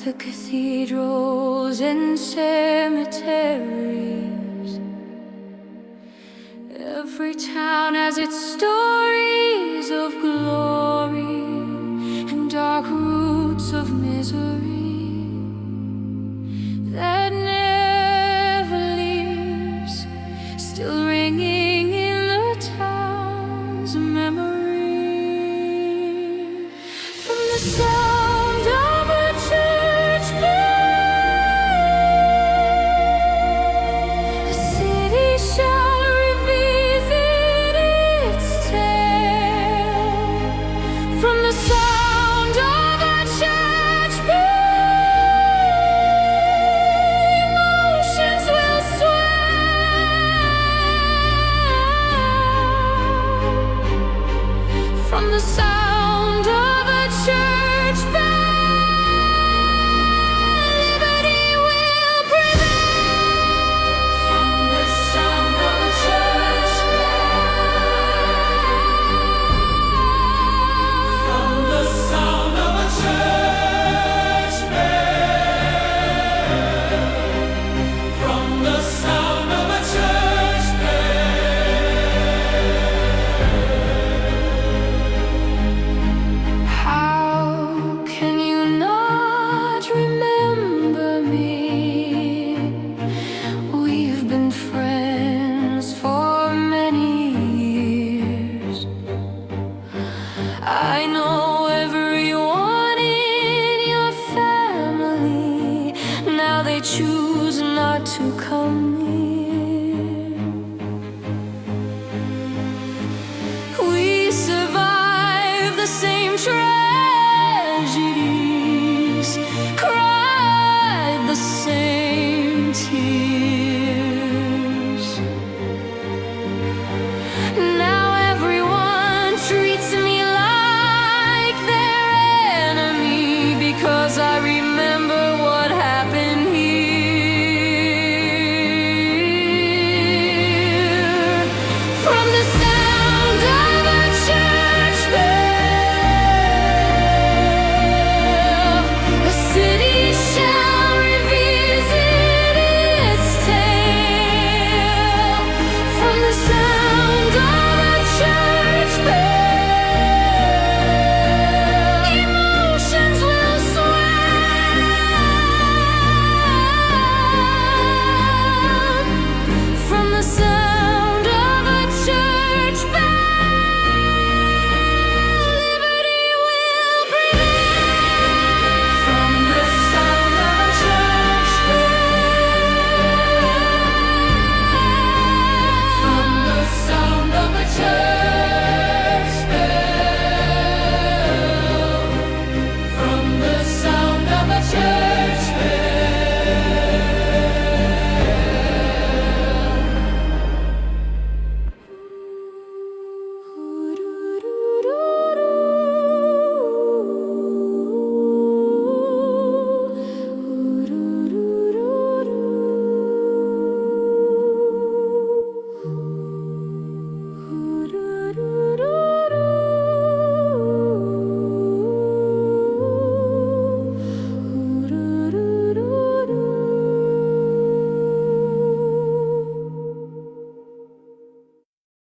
the cathedrals and cemeteries. Every town has its stories of glory and dark roots of misery that never leaves, still ringing in the town's memory. From the sound of a church bell, a city shall revisit its tale. From the sound of a church bell, emotions will swell. From the sound